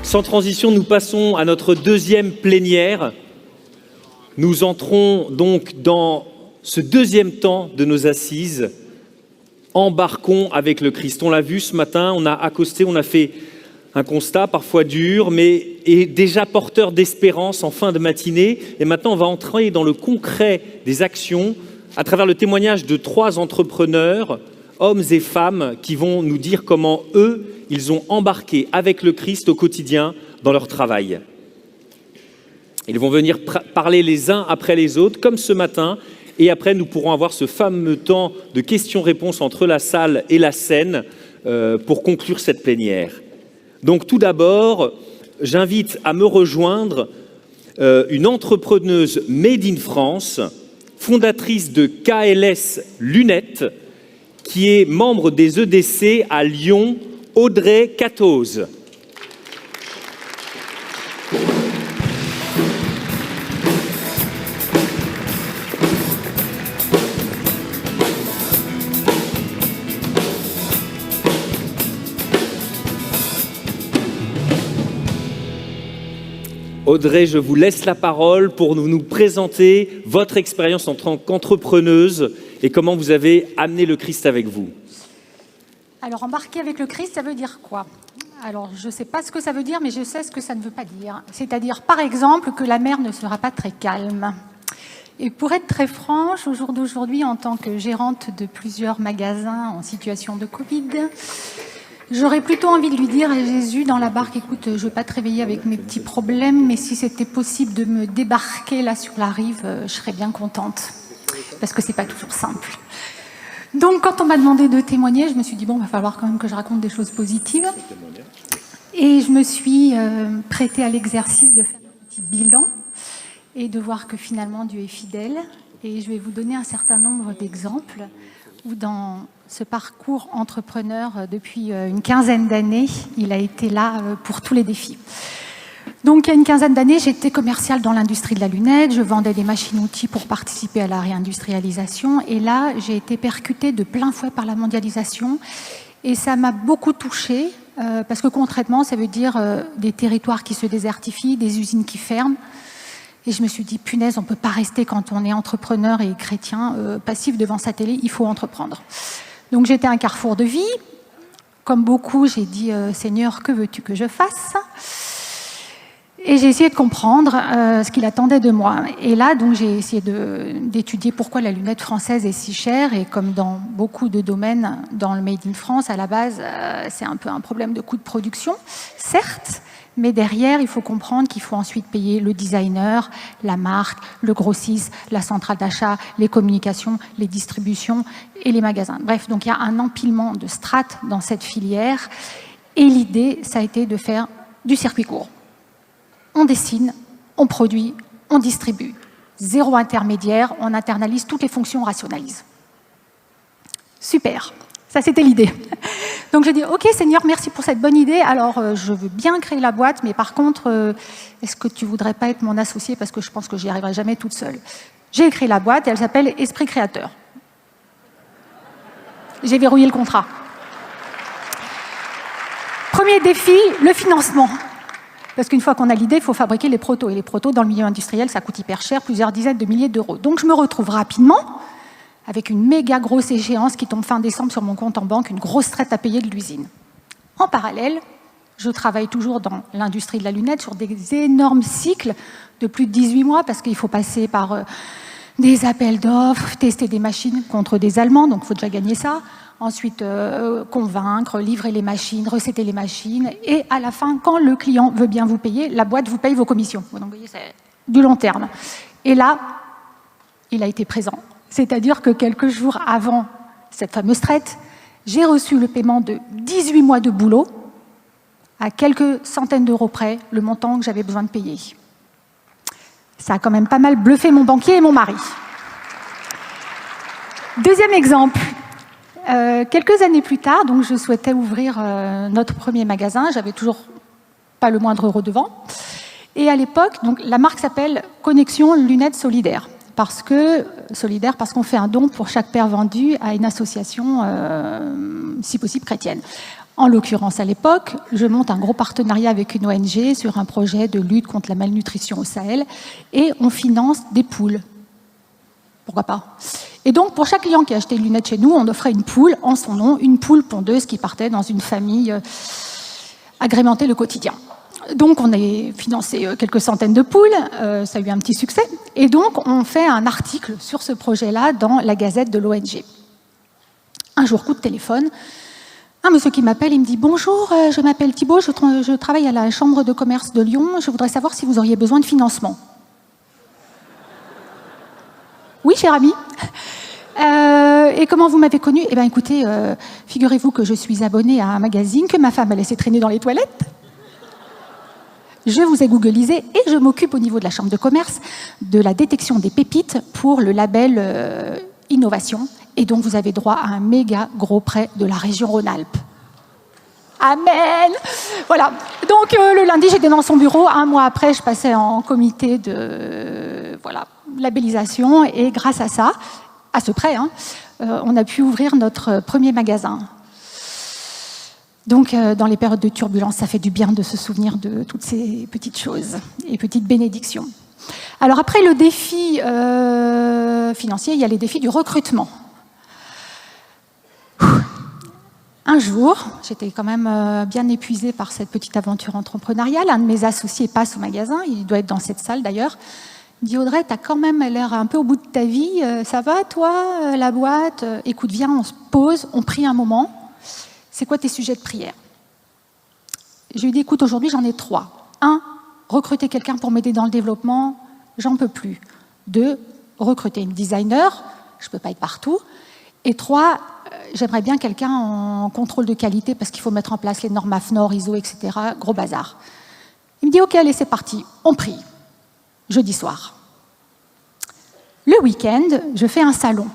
Sans transition, nous passons à notre deuxième plénière. Nous entrons donc dans ce deuxième temps de nos assises. Embarquons avec le Christ. On l'a vu ce matin, on a accosté, on a fait un constat parfois dur, mais est déjà porteur d'espérance en fin de matinée. Et maintenant, on va entrer dans le concret des actions à travers le témoignage de 3 entrepreneurs, hommes et femmes, qui vont nous dire comment eux, ils ont embarqué avec le Christ au quotidien dans leur travail. Ils vont venir parler les uns après les autres, comme ce matin, et après nous pourrons avoir ce fameux temps de questions-réponses entre la salle et la scène pour conclure cette plénière. Donc tout d'abord, j'invite à me rejoindre une entrepreneuse made in France, fondatrice de KLS Lunettes, qui est membre des EDC à Lyon, Audrey Catose. Audrey, je vous laisse la parole pour nous présenter votre expérience en tant qu'entrepreneuse et comment vous avez amené le Christ avec vous. Alors, embarquer avec le Christ, ça veut dire quoi? Alors, je ne sais pas ce que ça veut dire, mais je sais ce que ça ne veut pas dire. C'est-à-dire, par exemple, que la mer ne sera pas très calme. Et pour être très franche, au jour d'aujourd'hui, en tant que gérante de plusieurs magasins en situation de Covid, j'aurais plutôt envie de lui dire à Jésus dans la barque, écoute, je ne veux pas te réveiller avec mes petits problèmes, mais si c'était possible de me débarquer là sur la rive, je serais bien contente. Parce que ce n'est pas toujours simple. Donc, quand on m'a demandé de témoigner, je me suis dit, bon, il va falloir quand même que je raconte des choses positives. Et je me suis prêtée à l'exercice de faire un petit bilan et de voir que finalement Dieu est fidèle. Et je vais vous donner un certain nombre d'exemples où dans ce parcours entrepreneur depuis une quinzaine d'années, il a été là pour tous les défis. Donc, il y a une quinzaine d'années, j'étais commerciale dans l'industrie de la lunette, je vendais des machines-outils pour participer à la réindustrialisation. Et là, j'ai été percutée de plein fouet par la mondialisation. Et ça m'a beaucoup touchée, parce que concrètement, ça veut dire des territoires qui se désertifient, des usines qui ferment. Et je me suis dit, punaise, on ne peut pas rester quand on est entrepreneur et chrétien, passif devant sa télé, il faut entreprendre. Donc, j'étais à un carrefour de vie. Comme beaucoup, j'ai dit, Seigneur, que veux-tu que je fasse ? Et j'ai essayé de comprendre ce qu'il attendait de moi. Et là, donc, j'ai essayé d'étudier pourquoi la lunette française est si chère. Et comme dans beaucoup de domaines dans le Made in France, à la base, c'est un peu un problème de coût de production, certes. Mais derrière, il faut comprendre qu'il faut ensuite payer le designer, la marque, le grossiste, la centrale d'achat, les communications, les distributions et les magasins. Bref, donc il y a un empilement de strates dans cette filière. Et l'idée, ça a été de faire du circuit court. On dessine, on produit, on distribue. 0 intermédiaire, on internalise toutes les fonctions, on rationalise. Super, ça c'était l'idée. Donc j'ai dit, ok Seigneur, merci pour cette bonne idée, alors je veux bien créer la boîte, mais par contre, est-ce que tu voudrais pas être mon associé parce que je pense que j'y arriverai jamais toute seule. J'ai créé la boîte et elle s'appelle Esprit Créateur. J'ai verrouillé le contrat. Premier défi, le financement. Parce qu'une fois qu'on a l'idée, il faut fabriquer les protos. Et les protos, dans le milieu industriel, ça coûte hyper cher, plusieurs dizaines de milliers d'euros. Donc je me retrouve rapidement avec une méga grosse échéance qui tombe fin décembre sur mon compte en banque, une grosse traite à payer de l'usine. En parallèle, je travaille toujours dans l'industrie de la lunette sur des énormes cycles de plus de 18 mois parce qu'il faut passer par des appels d'offres, tester des machines contre des Allemands, donc il faut déjà gagner ça. Ensuite, convaincre, livrer les machines, recéter les machines. Et à la fin, quand le client veut bien vous payer, la boîte vous paye vos commissions. Donc, vous voyez, c'est du long terme. Et là, il a été présent. C'est-à-dire que quelques jours avant cette fameuse traite, j'ai reçu le paiement de 18 mois de boulot, à quelques centaines d'euros près, le montant que j'avais besoin de payer. Ça a quand même pas mal bluffé mon banquier et mon mari. Deuxième exemple. Quelques années plus tard, donc je souhaitais ouvrir notre premier magasin. J'avais toujours pas le moindre euro devant. Et à l'époque, donc la marque s'appelle Connexion Lunettes Solidaires. Parce qu'on fait un don pour chaque paire vendue à une association, si possible chrétienne. En l'occurrence, à l'époque, je monte un gros partenariat avec une ONG sur un projet de lutte contre la malnutrition au Sahel et on finance des poules. Pourquoi pas? Et donc, pour chaque client qui achetait une lunette chez nous, on offrait une poule en son nom, une poule pondeuse qui partait dans une famille agrémenter le quotidien. Donc, on a financé quelques centaines de poules, ça a eu un petit succès. Et donc, on fait un article sur ce projet-là dans la Gazette de l'ONG. Un jour, coup de téléphone, un monsieur qui m'appelle, il me dit « Bonjour, je m'appelle Thibault, je travaille à la Chambre de commerce de Lyon, je voudrais savoir si vous auriez besoin de financement. » Oui, cher ami. Et comment vous m'avez connu? Eh bien, écoutez, figurez-vous que je suis abonnée à un magazine que ma femme a laissé traîner dans les toilettes. Je vous ai googlisé et je m'occupe au niveau de la Chambre de commerce de la détection des pépites pour le label Innovation. Et donc, vous avez droit à un méga gros prêt de la région Rhône-Alpes. Amen. Voilà. Donc, le lundi, j'étais dans son bureau. Un mois après, je passais en comité de labellisation. Et grâce à ça, à ce prêt, on a pu ouvrir notre premier magasin. Donc, dans les périodes de turbulence, ça fait du bien de se souvenir de toutes ces petites choses et petites bénédictions. Alors, après le défi financier, il y a les défis du recrutement. Un jour, j'étais quand même bien épuisée par cette petite aventure entrepreneuriale. Un de mes associés passe au magasin, il doit être dans cette salle d'ailleurs. Il me dit « Audrey, tu as quand même l'air un peu au bout de ta vie, ça va toi, la boîte? Écoute, viens, on se pose, on prie un moment. C'est quoi tes sujets de prière ?» Je lui ai dit « Écoute, aujourd'hui j'en ai 3. 1, recruter quelqu'un pour m'aider dans le développement, j'en peux plus. 2, recruter une designer, je ne peux pas être partout. Et 3, j'aimerais bien quelqu'un en contrôle de qualité parce qu'il faut mettre en place les normes AFNOR, ISO, etc. Gros bazar. » Il me dit « Ok, allez, c'est parti. On prie. » Jeudi soir. Le week-end, je fais un salon.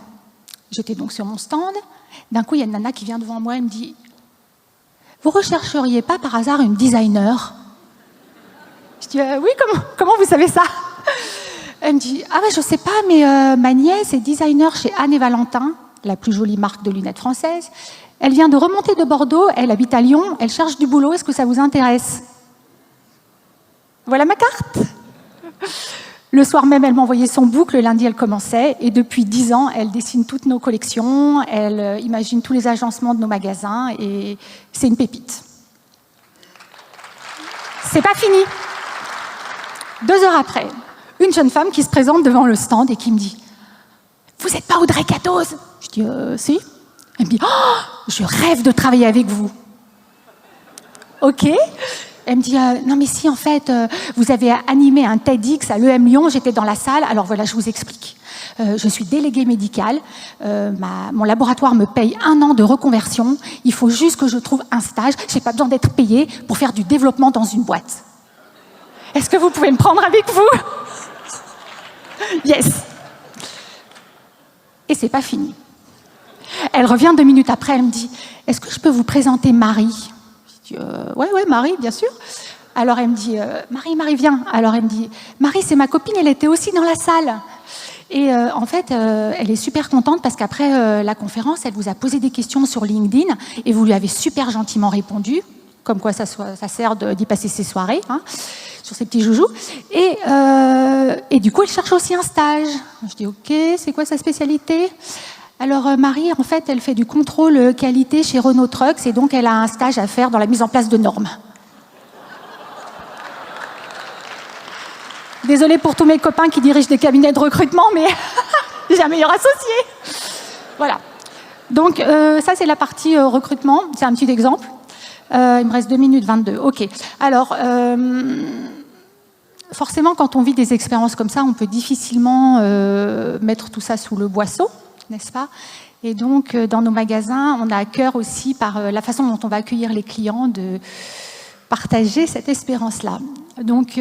J'étais donc sur mon stand. D'un coup, il y a une nana qui vient devant moi et me dit « Vous rechercheriez pas par hasard une designer ?» Je dis « Oui, comment vous savez ça ?» Elle me dit « Ah ouais, je sais pas, mais ma nièce est designer chez Anne et Valentin, la plus jolie marque de lunettes française. Elle vient de remonter de Bordeaux, elle habite à Lyon, elle cherche du boulot, est-ce que ça vous intéresse ?» Voilà ma carte. Le soir même, elle m'envoyait son book, le lundi, elle commençait, et depuis 10 ans, elle dessine toutes nos collections, elle imagine tous les agencements de nos magasins, et c'est une pépite. C'est pas fini. 2 heures après, une jeune femme qui se présente devant le stand et qui me dit « Vous n'êtes pas Audrey Catoz ?» Je dis « Si ». Elle me dit « Oh, je rêve de travailler avec vous. » Ok. Elle me dit « Non mais si, en fait, vous avez animé un TEDx à l'EM Lyon, j'étais dans la salle, alors voilà, je vous explique. Je suis déléguée médicale, mon laboratoire me paye 1 an de reconversion, il faut juste que je trouve un stage, je n'ai pas besoin d'être payée pour faire du développement dans une boîte. Est-ce que vous pouvez me prendre avec vous ?» Yes. Et c'est pas fini. Elle revient 2 minutes après, elle me dit « Est-ce que je peux vous présenter Marie ?» Je dis ouais, Marie, bien sûr. Alors elle me dit Marie, viens. Alors elle me dit Marie, c'est ma copine, elle était aussi dans la salle. Et en fait, elle est super contente parce qu'après la conférence, elle vous a posé des questions sur LinkedIn et vous lui avez super gentiment répondu, comme quoi ça sert d'y passer ses soirées, sur ses petits joujoux. Et du coup, elle cherche aussi un stage. Je dis ok, c'est quoi sa spécialité ? Alors Marie, en fait, elle fait du contrôle qualité chez Renault Trucks et donc elle a un stage à faire dans la mise en place de normes. Désolée pour tous mes copains qui dirigent des cabinets de recrutement, mais j'ai un meilleur associé. Voilà. Donc ça, c'est la partie recrutement. C'est un petit exemple. Il me reste 2 minutes 22. Ok. Alors, forcément, quand on vit des expériences comme ça, on peut difficilement mettre tout ça sous le boisseau, n'est-ce pas? Et donc, dans nos magasins, on a à cœur aussi, par la façon dont on va accueillir les clients, de partager cette espérance-là. Donc,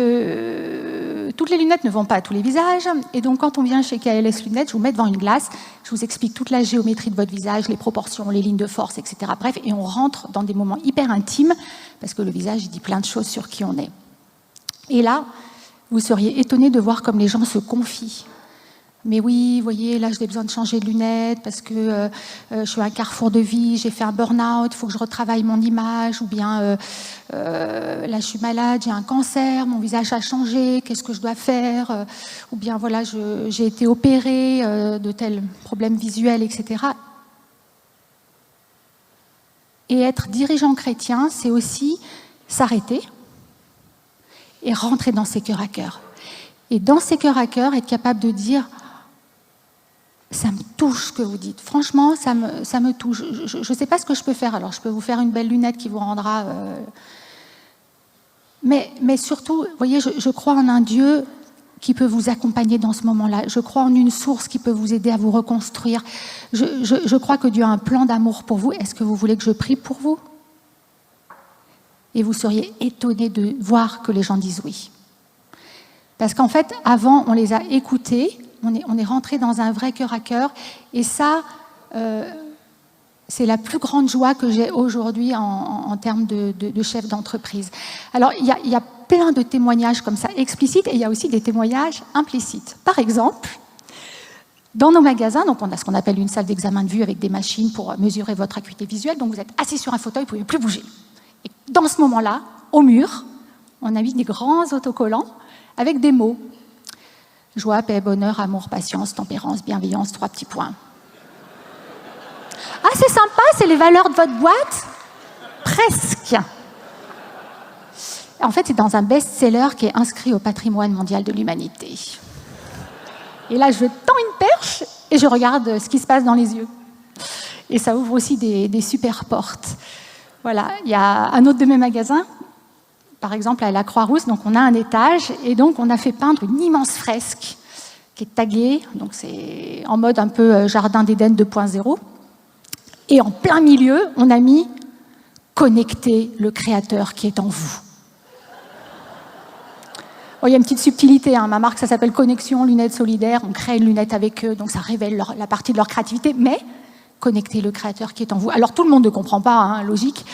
toutes les lunettes ne vont pas à tous les visages. Et donc, quand on vient chez KLS Lunettes, je vous mets devant une glace, je vous explique toute la géométrie de votre visage, les proportions, les lignes de force, etc. Bref, et on rentre dans des moments hyper intimes, parce que le visage, il dit plein de choses sur qui on est. Et là, vous seriez étonnés de voir comme les gens se confient. Mais oui, vous voyez, là, j'ai besoin de changer de lunettes parce que je suis à un carrefour de vie, j'ai fait un burn-out, il faut que je retravaille mon image, ou bien là, je suis malade, j'ai un cancer, mon visage a changé, qu'est-ce que je dois faire, ou bien voilà, j'ai été opérée de tels problèmes visuels, etc. Et être dirigeant chrétien, c'est aussi s'arrêter et rentrer dans ses cœurs à cœur. Et dans ses cœurs à cœur, être capable de dire « ça me touche ce que vous dites, franchement, ça me touche, je ne sais pas ce que je peux faire, alors je peux vous faire une belle lunette qui vous rendra... Mais surtout, vous voyez, je crois en un Dieu qui peut vous accompagner dans ce moment-là. Je crois en une source qui peut vous aider à vous reconstruire. Je crois que Dieu a un plan d'amour pour vous. Est-ce que vous voulez que je prie pour vous? Et vous seriez étonnés de voir que les gens disent oui. Parce qu'en fait, avant, on les a écoutés, on est rentré dans un vrai cœur à cœur, et ça, c'est la plus grande joie que j'ai aujourd'hui en termes de chef d'entreprise. Alors, il y a plein de témoignages comme ça explicites, et il y a aussi des témoignages implicites. Par exemple, dans nos magasins, donc on a ce qu'on appelle une salle d'examen de vue avec des machines pour mesurer votre acuité visuelle, donc vous êtes assis sur un fauteuil, vous ne pouvez plus bouger. Et dans ce moment-là, au mur, on a mis des grands autocollants avec des mots. Joie, paix, bonheur, amour, patience, tempérance, bienveillance, 3 petits points. Ah, c'est sympa, c'est les valeurs de votre boîte? Presque. En fait, c'est dans un best-seller qui est inscrit au patrimoine mondial de l'humanité. Et là, je tends une perche et je regarde ce qui se passe dans les yeux. Et ça ouvre aussi des super portes. Voilà, il y a un autre de mes magasins, par exemple à la Croix-Rousse, donc on a un étage, et donc on a fait peindre une immense fresque qui est taguée, donc c'est en mode un peu Jardin d'Éden 2.0. Et en plein milieu, on a mis « Connectez le Créateur qui est en vous ». Bon, il y a une petite subtilité, hein. Ma marque, ça s'appelle Connexion Lunettes Solidaires. On crée une lunette avec eux, donc ça révèle la partie de leur créativité, mais connectez le Créateur qui est en vous. Alors tout le monde ne comprend pas, hein, logique,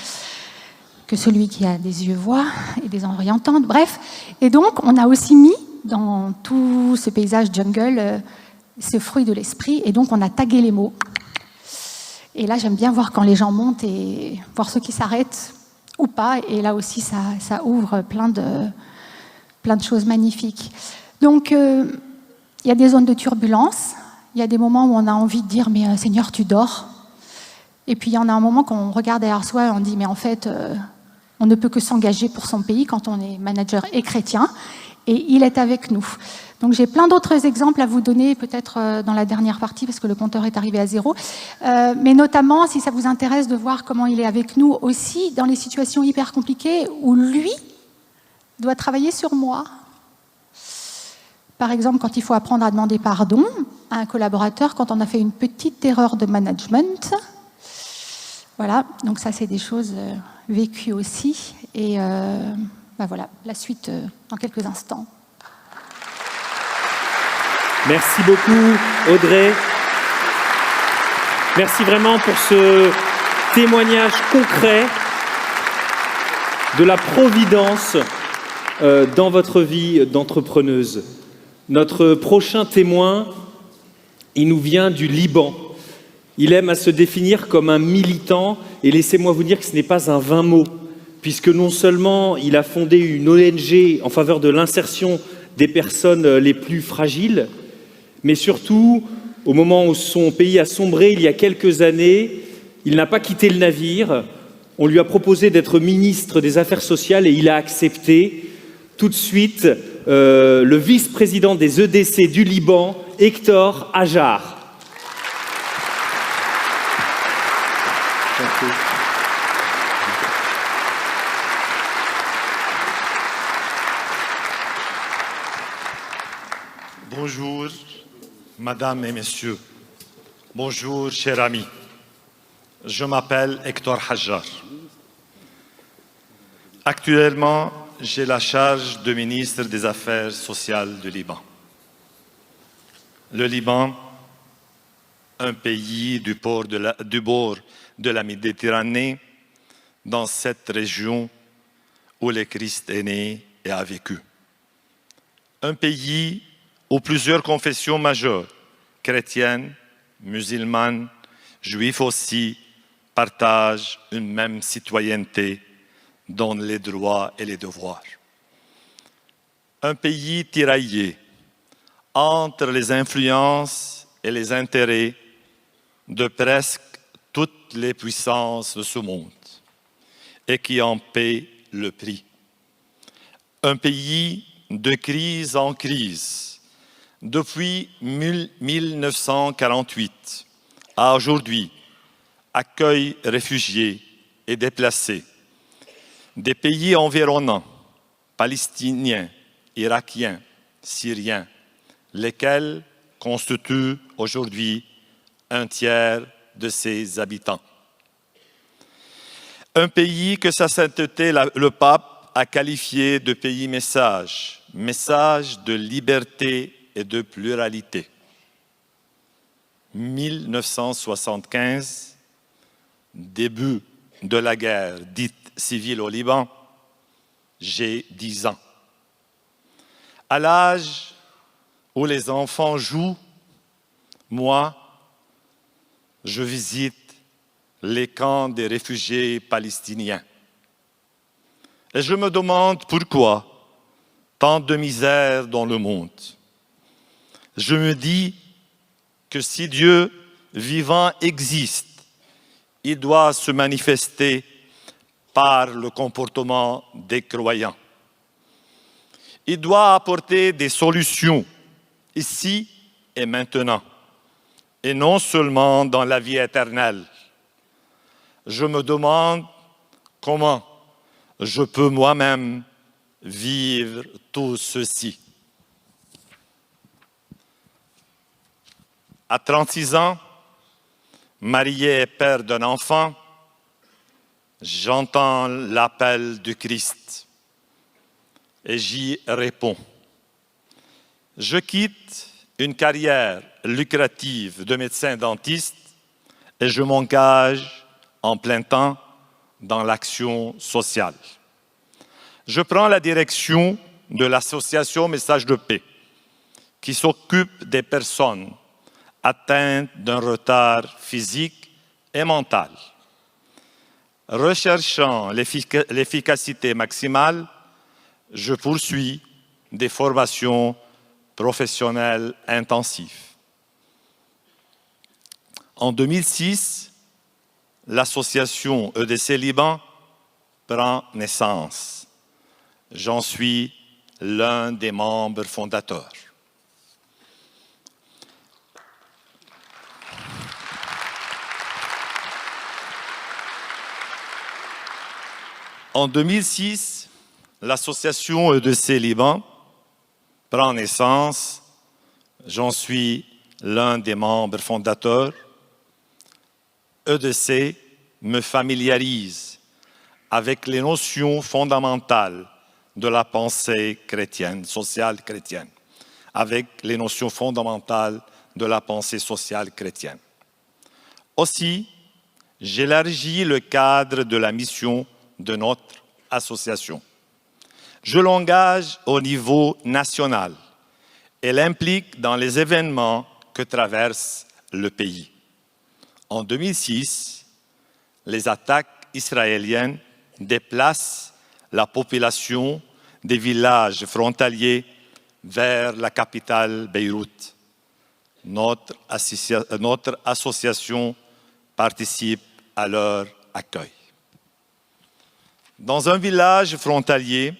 que celui qui a des yeux voit et des oreilles entendent, bref. Et donc, on a aussi mis dans tout ce paysage jungle ce fruit de l'esprit, et donc on a tagué les mots. Et là, j'aime bien voir quand les gens montent et voir ceux qui s'arrêtent ou pas, et là aussi, ça ouvre plein de choses magnifiques. Donc, il y a des zones de turbulence, il y a des moments où on a envie de dire « mais Seigneur, tu dors ». Et puis, il y en a un moment quand on regarde derrière soi et on dit « mais en fait, on ne peut que s'engager pour son pays quand on est manager et chrétien, et il est avec nous ». Donc, j'ai plein d'autres exemples à vous donner, peut-être dans la dernière partie, parce que le compteur est arrivé à 0. Mais notamment, si ça vous intéresse de voir comment il est avec nous aussi dans les situations hyper compliquées où lui doit travailler sur moi. Par exemple, quand il faut apprendre à demander pardon à un collaborateur quand on a fait une petite erreur de management. Voilà, donc ça, c'est des choses vécues aussi. Et voilà, la suite dans quelques instants. Merci beaucoup, Audrey. Merci vraiment pour ce témoignage concret de la providence dans votre vie d'entrepreneuse. Notre prochain témoin, il nous vient du Liban. Il aime à se définir comme un militant, et laissez-moi vous dire que ce n'est pas un vain mot, puisque non seulement il a fondé une ONG en faveur de l'insertion des personnes les plus fragiles, mais surtout, au moment où son pays a sombré il y a quelques années, il n'a pas quitté le navire. On lui a proposé d'être ministre des Affaires sociales et il a accepté. Tout de suite, le vice-président des EDC du Liban, Hector Hajar. Bonjour, Madame et Messieurs. Bonjour, chers amis. Je m'appelle Hector Hajar. Actuellement, j'ai la charge de ministre des Affaires sociales du Liban. Le Liban, un pays du bord de la Méditerranée, dans cette région où le Christ est né et a vécu. Un pays où plusieurs confessions majeures chrétiennes, musulmanes, juifs aussi, partagent une même citoyenneté, dont les droits et les devoirs. Un pays tiraillé entre les influences et les intérêts de presque toutes les puissances de ce monde et qui en paie le prix. Un pays de crise en crise depuis 1948 à aujourd'hui accueille réfugiés et déplacés des pays environnants, palestiniens, irakiens, syriens, lesquels constituent aujourd'hui un tiers de ses habitants. Un pays que sa sainteté, le pape, a qualifié de pays message, message de liberté et de pluralité. 1975, début de la guerre dite civile au Liban, j'ai 10 ans. À l'âge où les enfants jouent, moi, je visite les camps des réfugiés palestiniens. Et je me demande pourquoi tant de misère dans le monde. Je me dis que si Dieu vivant existe, il doit se manifester par le comportement des croyants. Il doit apporter des solutions ici et maintenant, et non seulement dans la vie éternelle. Je me demande comment je peux moi-même vivre tout ceci. À 36 ans, marié et père d'un enfant, j'entends l'appel du Christ et j'y réponds. Je quitte une carrière lucrative de médecin dentiste et je m'engage en plein temps dans l'action sociale. Je prends la direction de l'association Message de Paix qui s'occupe des personnes atteintes d'un retard physique et mental. Recherchant l'efficacité maximale, je poursuis des formations professionnelles intensives. En 2006, l'association EDC Liban prend naissance. J'en suis l'un des membres fondateurs. En 2006, l'association EDC Liban prend naissance. J'en suis l'un des membres fondateurs. EDC me familiarise avec les notions fondamentales de la pensée chrétienne, sociale chrétienne, avec les notions fondamentales de la pensée sociale chrétienne. Aussi, j'élargis le cadre de la mission de notre association. Je l'engage au niveau national et l'implique dans les événements que traverse le pays. En 2006, les attaques israéliennes déplacent la population des villages frontaliers vers la capitale Beyrouth. Notre association participe à leur accueil. Dans un village frontalier,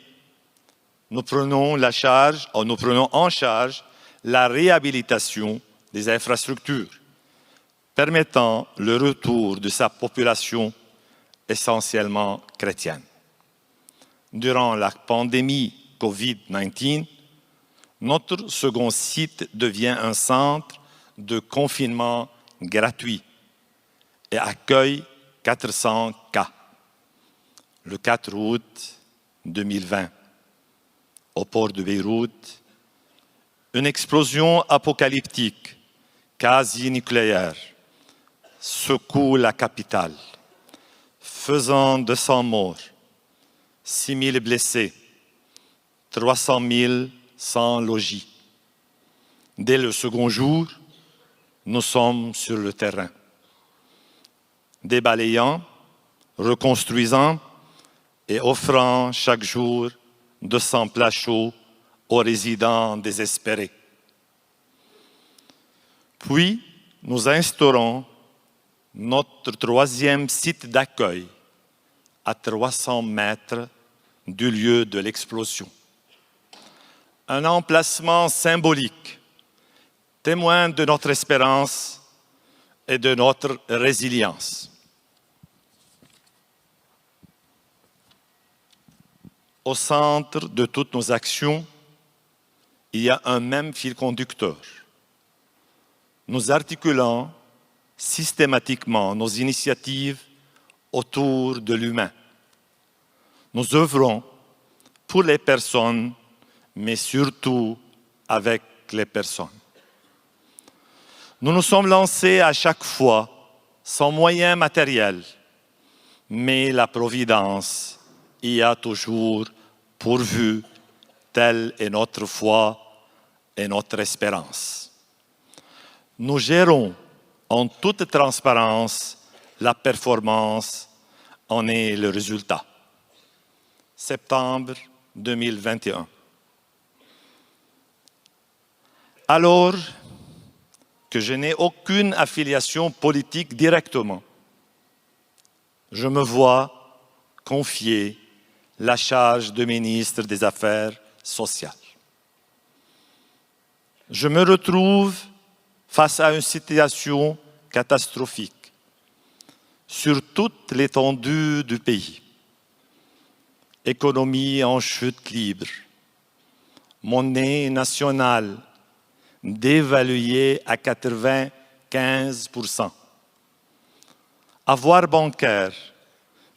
nous prenons en charge la réhabilitation des infrastructures, permettant le retour de sa population essentiellement chrétienne. Durant la pandémie Covid-19, notre second site devient un centre de confinement gratuit et accueille 400 cas. Le 4 août 2020, au port de Beyrouth, une explosion apocalyptique, quasi nucléaire, secoue la capitale, faisant 200 morts, 6 000 blessés, 300 000 sans logis. Dès le second jour, nous sommes sur le terrain, débalayant, reconstruisant et offrant chaque jour 200 plats chauds aux résidents désespérés. Puis, nous instaurons notre 3e site d'accueil à 300 mètres du lieu de l'explosion. Un emplacement symbolique, témoin de notre espérance et de notre résilience. Au centre de toutes nos actions, il y a un même fil conducteur. Nous articulons systématiquement nos initiatives autour de l'humain. Nous œuvrons pour les personnes, mais surtout avec les personnes. Nous nous sommes lancés à chaque fois sans moyens matériels, mais la Providence y a toujours pourvu, telle est notre foi et notre espérance. Nous gérons en toute transparence la performance, en est le résultat. Septembre 2021. Alors que je n'ai aucune affiliation politique directement, je me vois confier la charge de ministre des Affaires sociales. Je me retrouve face à une situation catastrophique sur toute l'étendue du pays. Économie en chute libre, monnaie nationale dévaluée à 95%, avoirs bancaires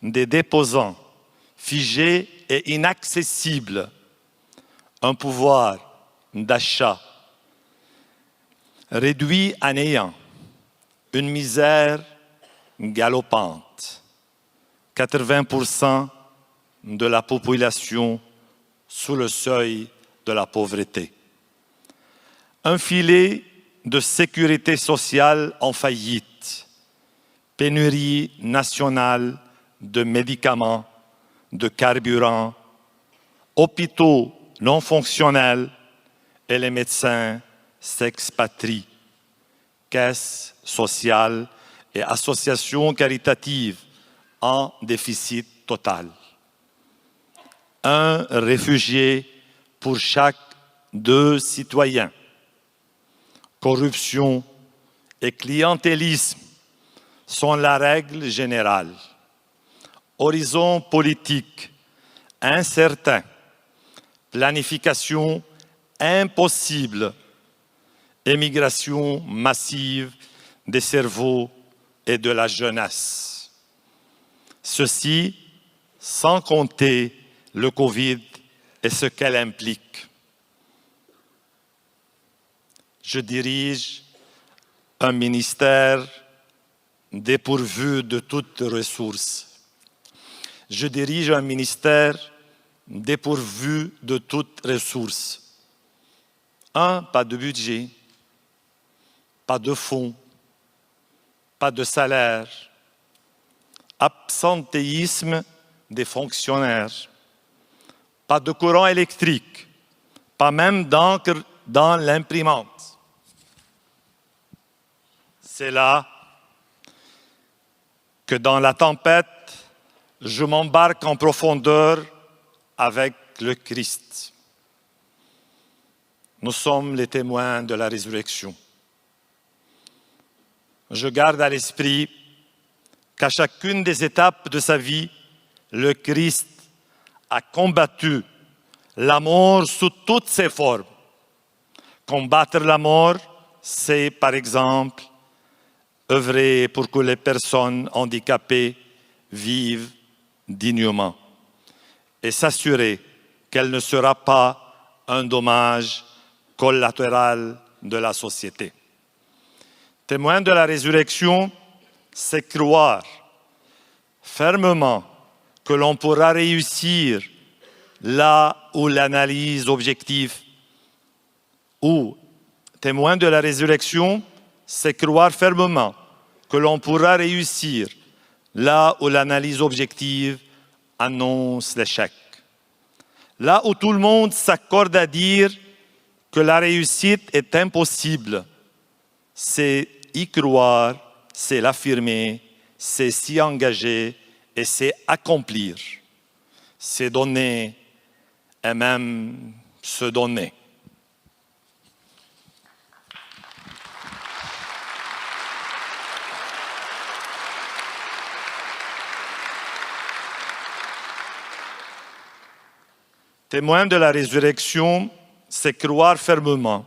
des déposants figés et inaccessibles, un pouvoir d'achat réduit à néant, une misère galopante, 80% de la population sous le seuil de la pauvreté. Un filet de sécurité sociale en faillite, pénurie nationale de médicaments, de carburant, hôpitaux non fonctionnels et les médecins s'expatrient, caisses sociales et associations caritatives en déficit total. Un réfugié pour chaque 2 citoyens. Corruption et clientélisme sont la règle générale. Horizon politique incertain, planification impossible, émigration massive des cerveaux et de la jeunesse. Ceci sans compter le Covid et ce qu'elle implique. Je dirige un ministère dépourvu de toutes ressources. Je dirige un ministère dépourvu de toutes ressources. Pas de budget, pas de fonds, pas de salaire, absentéisme des fonctionnaires, pas de courant électrique, pas même d'encre dans l'imprimante. C'est là que dans la tempête, je m'embarque en profondeur avec le Christ. Nous sommes les témoins de la résurrection. Je garde à l'esprit qu'à chacune des étapes de sa vie, le Christ a combattu la mort sous toutes ses formes. Combattre la mort, c'est par exemple œuvrer pour que les personnes handicapées vivent dignement et s'assurer qu'elle ne sera pas un dommage collatéral de la société. Témoin de la résurrection, c'est croire fermement que l'on pourra réussir là où l'analyse objective, ou témoin de la résurrection, c'est croire fermement que l'on pourra réussir là où l'analyse objective annonce l'échec. Là où tout le monde s'accorde à dire que la réussite est impossible, c'est y croire, c'est l'affirmer, c'est s'y engager et c'est accomplir. C'est donner et même se donner. Témoin de la résurrection, c'est croire fermement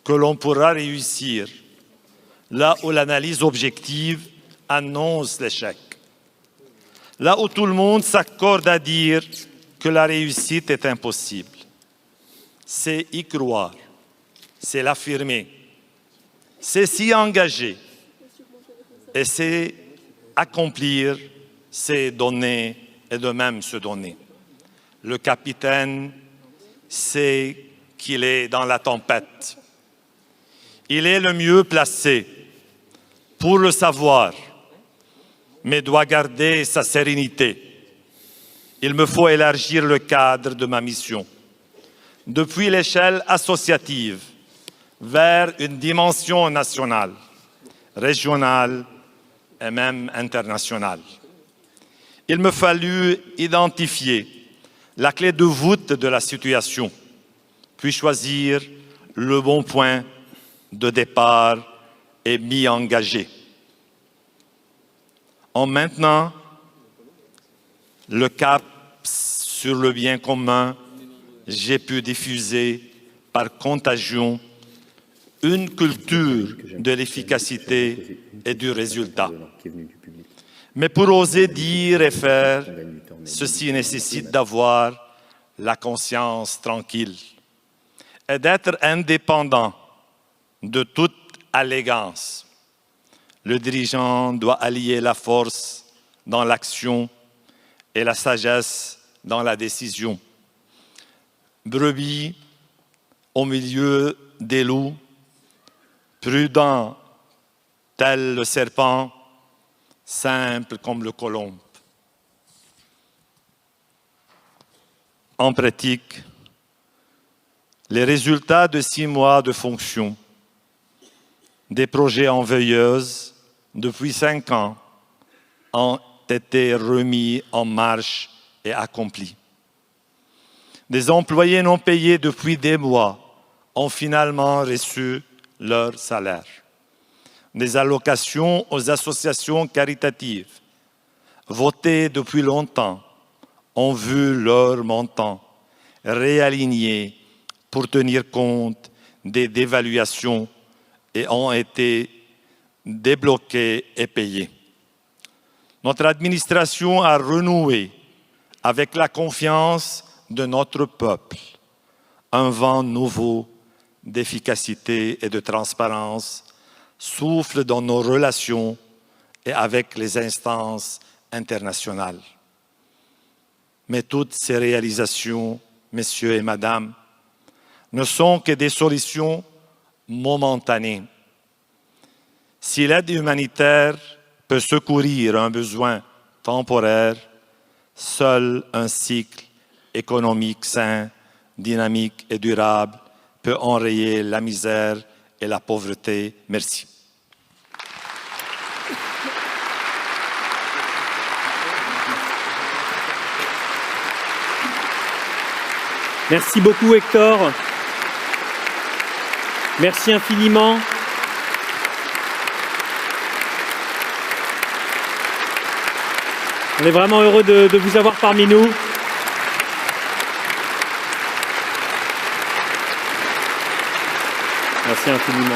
que l'on pourra réussir là où l'analyse objective annonce l'échec. Là où tout le monde s'accorde à dire que la réussite est impossible. C'est y croire, c'est l'affirmer, c'est s'y engager et c'est accomplir, c'est donner et de même se donner. Le capitaine sait qu'il est dans la tempête. Il est le mieux placé pour le savoir, mais doit garder sa sérénité. Il me faut élargir le cadre de ma mission, depuis l'échelle associative vers une dimension nationale, régionale et même internationale. Il me fallut identifier la clé de voûte de la situation, puis choisir le bon point de départ et m'y engager. En maintenant le cap sur le bien commun, j'ai pu diffuser par contagion une culture de l'efficacité et du résultat. Mais pour oser dire et faire, ceci nécessite d'avoir la conscience tranquille et d'être indépendant de toute allégance. Le dirigeant doit allier la force dans l'action et la sagesse dans la décision. Brebis au milieu des loups, prudent tel le serpent, simple comme le colombe. En pratique, les résultats de 6 mois de fonction, des projets en veilleuse depuis 5 ans, ont été remis en marche et accomplis. Des employés non payés depuis des mois ont finalement reçu leur salaire. Des allocations aux associations caritatives, votées depuis longtemps, ont vu leur montant réaligné pour tenir compte des dévaluations et ont été débloqués et payés. Notre administration a renoué avec la confiance de notre peuple, un vent nouveau d'efficacité et de transparence souffle dans nos relations et avec les instances internationales. Mais toutes ces réalisations, messieurs et madame, ne sont que des solutions momentanées. Si l'aide humanitaire peut secourir un besoin temporaire, seul un cycle économique sain, dynamique et durable peut enrayer la misère et la pauvreté. Merci. Merci beaucoup Hector. Merci infiniment. On est vraiment heureux de vous avoir parmi nous. Merci infiniment.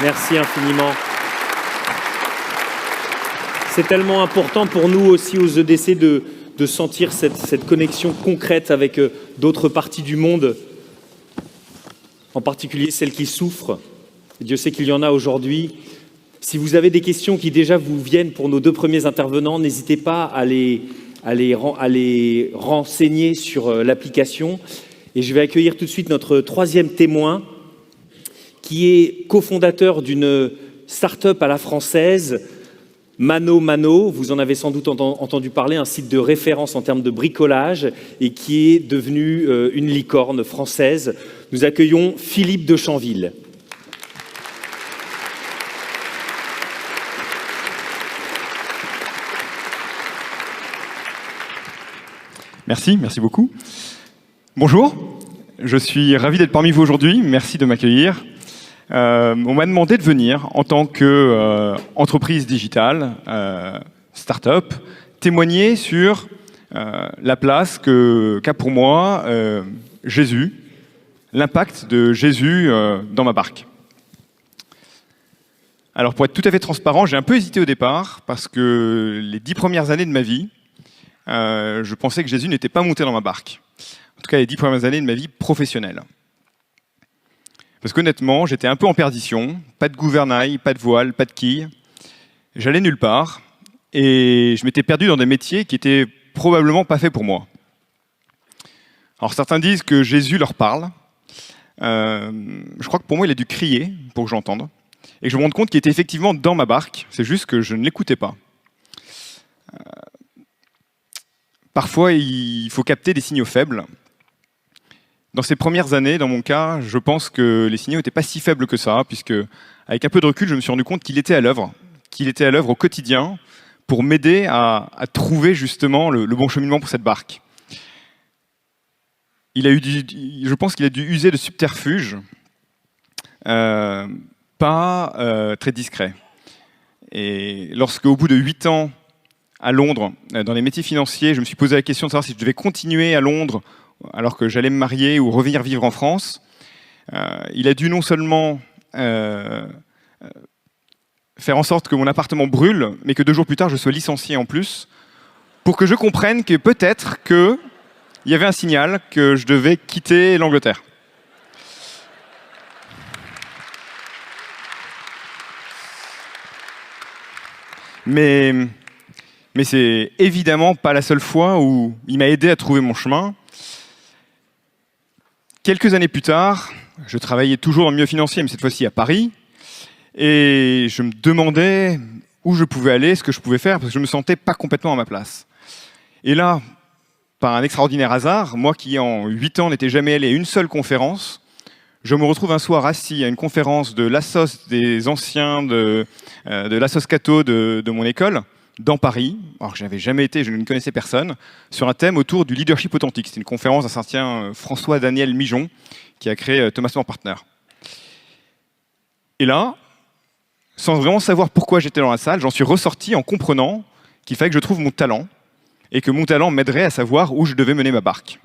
Merci infiniment. C'est tellement important pour nous aussi aux EDC de de sentir cette connexion concrète avec d'autres parties du monde, en particulier celles qui souffrent. Dieu sait qu'il y en a aujourd'hui. Si vous avez des questions qui déjà vous viennent pour nos deux premiers intervenants, n'hésitez pas à les renseigner sur l'application. Et je vais accueillir tout de suite notre troisième témoin, qui est cofondateur d'une start-up à la française, Mano. Vous en avez sans doute entendu parler, un site de référence en termes de bricolage et qui est devenu une licorne française. Nous accueillons Philippe de Chanville. Merci beaucoup. Bonjour, je suis ravi d'être parmi vous aujourd'hui. Merci de m'accueillir. On m'a demandé de venir en tant qu'entreprise digitale, start-up, témoigner sur la place qu'a pour moi Jésus, l'impact de Jésus dans ma barque. Alors pour être tout à fait transparent, j'ai un peu hésité au départ parce que les 10 premières années de ma vie, je pensais que Jésus n'était pas monté dans ma barque. En tout cas, les 10 premières années de ma vie professionnelle. Parce qu'honnêtement, j'étais un peu en perdition, pas de gouvernail, pas de voile, pas de quille. J'allais nulle part et je m'étais perdu dans des métiers qui étaient probablement pas faits pour moi. Alors certains disent que Jésus leur parle. Je crois que pour moi, il a dû crier pour que j'entende. Et que je me rende compte qu'il était effectivement dans ma barque, c'est juste que je ne l'écoutais pas. Parfois, il faut capter des signaux faibles. Dans ces premières années, dans mon cas, je pense que les signaux n'étaient pas si faibles que ça, puisque, avec un peu de recul, je me suis rendu compte qu'il était à l'œuvre au quotidien pour m'aider à trouver justement le bon cheminement pour cette barque. Je pense qu'il a dû user de subterfuges pas très discrets. Et lorsque, au bout de 8 ans, à Londres, dans les métiers financiers, je me suis posé la question de savoir si je devais continuer à Londres alors que j'allais me marier ou revenir vivre en France. Il a dû non seulement faire en sorte que mon appartement brûle, mais que 2 jours plus tard, je sois licencié en plus, pour que je comprenne que peut-être qu'il y avait un signal que je devais quitter l'Angleterre. Mais c'est évidemment pas la seule fois où il m'a aidé à trouver mon chemin. Quelques années plus tard, je travaillais toujours dans le milieu financier, mais cette fois-ci à Paris, et je me demandais où je pouvais aller, ce que je pouvais faire, parce que je me sentais pas complètement à ma place. Et là, par un extraordinaire hasard, moi qui en 8 ans n'étais jamais allé à une seule conférence, je me retrouve un soir assis à une conférence de l'Assos des anciens de l'Assos Cato de mon école, dans Paris, alors que je n'avais jamais été, je ne connaissais personne, sur un thème autour du leadership authentique. C'était une conférence d'un certain François-Daniel Mijon, qui a créé Thomas More Partners. Et là, sans vraiment savoir pourquoi j'étais dans la salle, j'en suis ressorti en comprenant qu'il fallait que je trouve mon talent, et que mon talent m'aiderait à savoir où je devais mener ma barque.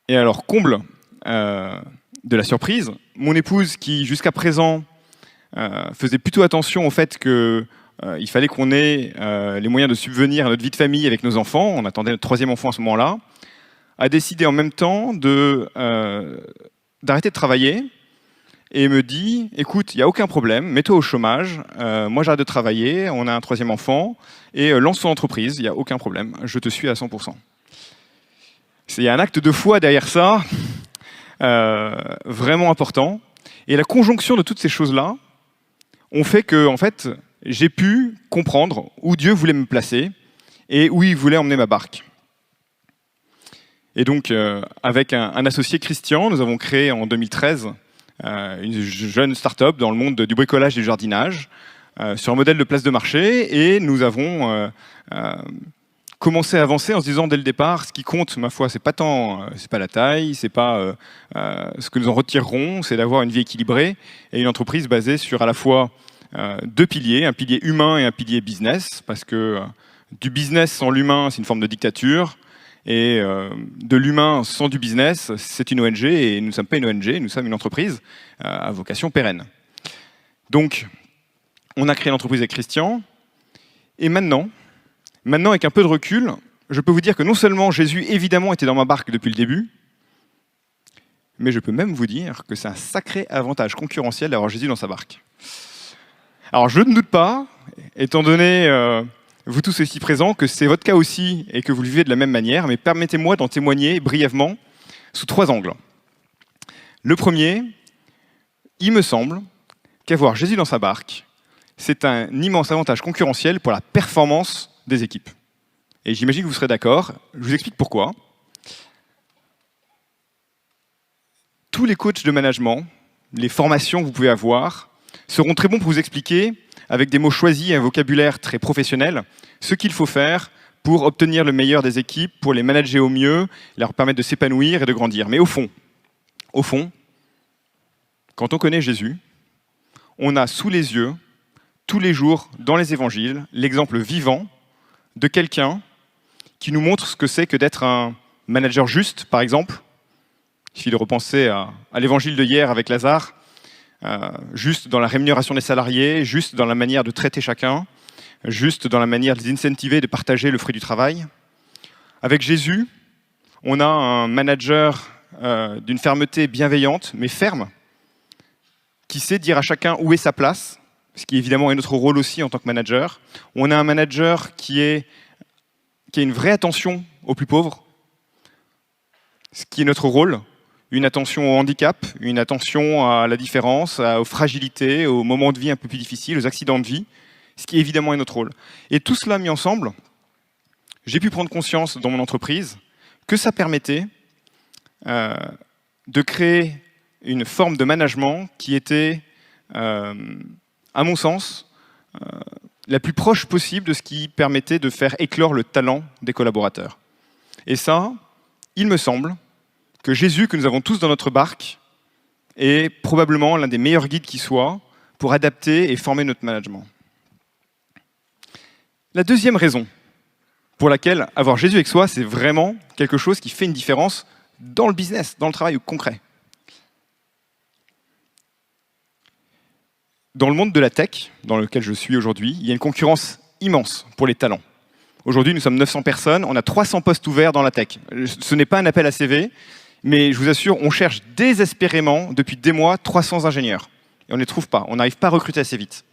Et alors, comble de la surprise, mon épouse, qui jusqu'à présent faisait plutôt attention au fait qu'il fallait qu'on ait les moyens de subvenir à notre vie de famille avec nos enfants, on attendait notre 3e enfant à ce moment-là, a décidé en même temps d'arrêter de travailler et me dit « Écoute, il n'y a aucun problème, mets-toi au chômage, moi j'arrête de travailler, on a un 3e enfant, et lance ton entreprise, il n'y a aucun problème, je te suis à 100%. » Il y a un acte de foi derrière ça, vraiment important. Et la conjonction de toutes ces choses-là ont fait que, en fait, j'ai pu comprendre où Dieu voulait me placer et où il voulait emmener ma barque. Et donc, avec un associé Christian, nous avons créé en 2013 une jeune start-up dans le monde du bricolage et du jardinage, sur un modèle de place de marché, et nous avons commencé à avancer en se disant dès le départ, ce qui compte, ma foi, c'est pas la taille, c'est pas ce que nous en retirerons, c'est d'avoir une vie équilibrée et une entreprise basée sur à la fois 2 piliers, un pilier humain et un pilier business, parce que du business sans l'humain, c'est une forme de dictature, et de l'humain sans du business, c'est une ONG, et nous ne sommes pas une ONG, nous sommes une entreprise à vocation pérenne. Donc, on a créé l'entreprise avec Christian, et maintenant, Maintenant, avec un peu de recul, je peux vous dire que non seulement Jésus, évidemment, était dans ma barque depuis le début, mais je peux même vous dire que c'est un sacré avantage concurrentiel d'avoir Jésus dans sa barque. Alors, je ne doute pas, étant donné, vous tous ici présents, que c'est votre cas aussi et que vous le vivez de la même manière, mais permettez-moi d'en témoigner brièvement sous 3 angles. Le premier, il me semble qu'avoir Jésus dans sa barque, c'est un immense avantage concurrentiel pour la performance des équipes. Et j'imagine que vous serez d'accord. Je vous explique pourquoi. Tous les coachs de management, les formations que vous pouvez avoir, seront très bons pour vous expliquer, avec des mots choisis et un vocabulaire très professionnel, ce qu'il faut faire pour obtenir le meilleur des équipes, pour les manager au mieux, leur permettre de s'épanouir et de grandir. Mais au fond, quand on connaît Jésus, on a sous les yeux, tous les jours, dans les évangiles, l'exemple vivant de quelqu'un qui nous montre ce que c'est que d'être un manager juste, par exemple. Il suffit de repenser à l'évangile de hier avec Lazare, juste dans la rémunération des salariés, juste dans la manière de traiter chacun, juste dans la manière de les incentiver, de partager le fruit du travail. Avec Jésus, on a un manager d'une fermeté bienveillante, mais ferme, qui sait dire à chacun où est sa place, ce qui évidemment est notre rôle aussi en tant que manager. On a un manager qui a une vraie attention aux plus pauvres, ce qui est notre rôle, une attention au handicap, une attention à la différence, aux fragilités, aux moments de vie un peu plus difficiles, aux accidents de vie, ce qui évidemment est notre rôle. Et tout cela mis ensemble, j'ai pu prendre conscience dans mon entreprise que ça permettait de créer une forme de management qui était, à mon sens, la plus proche possible de ce qui permettait de faire éclore le talent des collaborateurs. Et ça, il me semble que Jésus, que nous avons tous dans notre barque, est probablement l'un des meilleurs guides qui soit pour adapter et former notre management. La deuxième raison pour laquelle avoir Jésus avec soi, c'est vraiment quelque chose qui fait une différence dans le business, dans le travail concret. Dans le monde de la tech, dans lequel je suis aujourd'hui, il y a une concurrence immense pour les talents. Aujourd'hui, nous sommes 900 personnes, on a 300 postes ouverts dans la tech. Ce n'est pas un appel à CV, mais je vous assure, on cherche désespérément, depuis des mois, 300 ingénieurs. Et on ne les trouve pas, on n'arrive pas à recruter assez vite.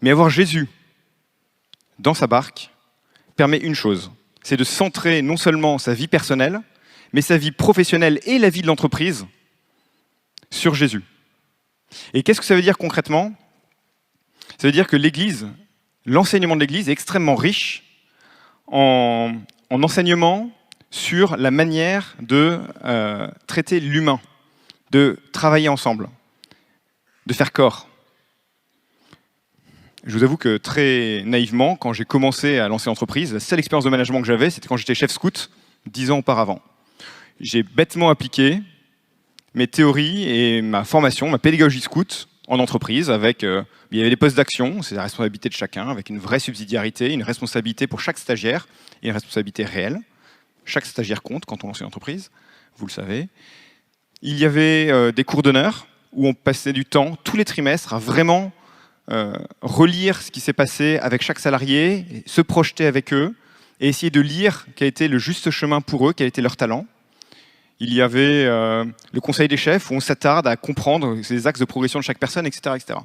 Mais avoir Jésus dans sa barque permet une chose, c'est de centrer non seulement sa vie personnelle, mais sa vie professionnelle et la vie de l'entreprise sur Jésus. Et qu'est-ce que ça veut dire concrètement? Ça veut dire que l'Église, l'enseignement de l'Église est extrêmement riche en enseignement sur la manière de traiter l'humain, de travailler ensemble, de faire corps. Je vous avoue que très naïvement, quand j'ai commencé à lancer l'entreprise, la seule expérience de management que j'avais, c'était quand j'étais chef scout 10 ans auparavant. J'ai bêtement appliqué mes théories et ma formation, ma pédagogie scout en entreprise, avec, il y avait des postes d'action, c'est la responsabilité de chacun, avec une vraie subsidiarité, une responsabilité pour chaque stagiaire et une responsabilité réelle. Chaque stagiaire compte quand on lance une entreprise, vous le savez. Il y avait des cours d'honneur où on passait du temps, tous les trimestres, à vraiment relire ce qui s'est passé avec chaque salarié, se projeter avec eux et essayer de lire quel était le juste chemin pour eux, quel était leur talent. Il y avait le conseil des chefs où on s'attarde à comprendre les axes de progression de chaque personne, etc., etc.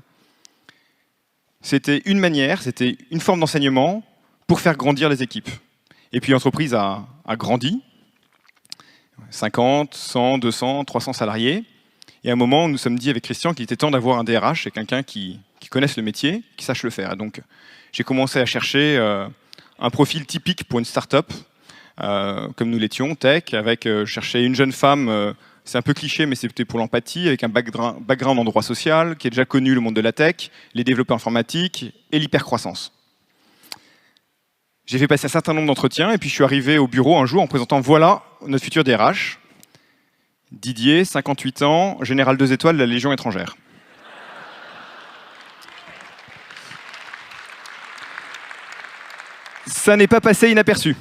C'était une manière, c'était une forme d'enseignement pour faire grandir les équipes. Et puis l'entreprise a grandi, 50, 100, 200, 300 salariés. Et à un moment, nous nous sommes dit avec Christian qu'il était temps d'avoir un DRH et quelqu'un qui connaisse le métier, qui sache le faire. Et donc j'ai commencé à chercher un profil typique pour une start-up, comme nous l'étions, tech, avec chercher une jeune femme, c'est un peu cliché, mais c'était pour l'empathie, avec un background en droit social, qui a déjà connu le monde de la tech, les développeurs informatiques et l'hypercroissance. J'ai fait passer un certain nombre d'entretiens, et puis je suis arrivé au bureau un jour en présentant, voilà, notre futur DRH, Didier, 58 ans, général 2 étoiles de la Légion étrangère. Ça n'est pas passé inaperçu.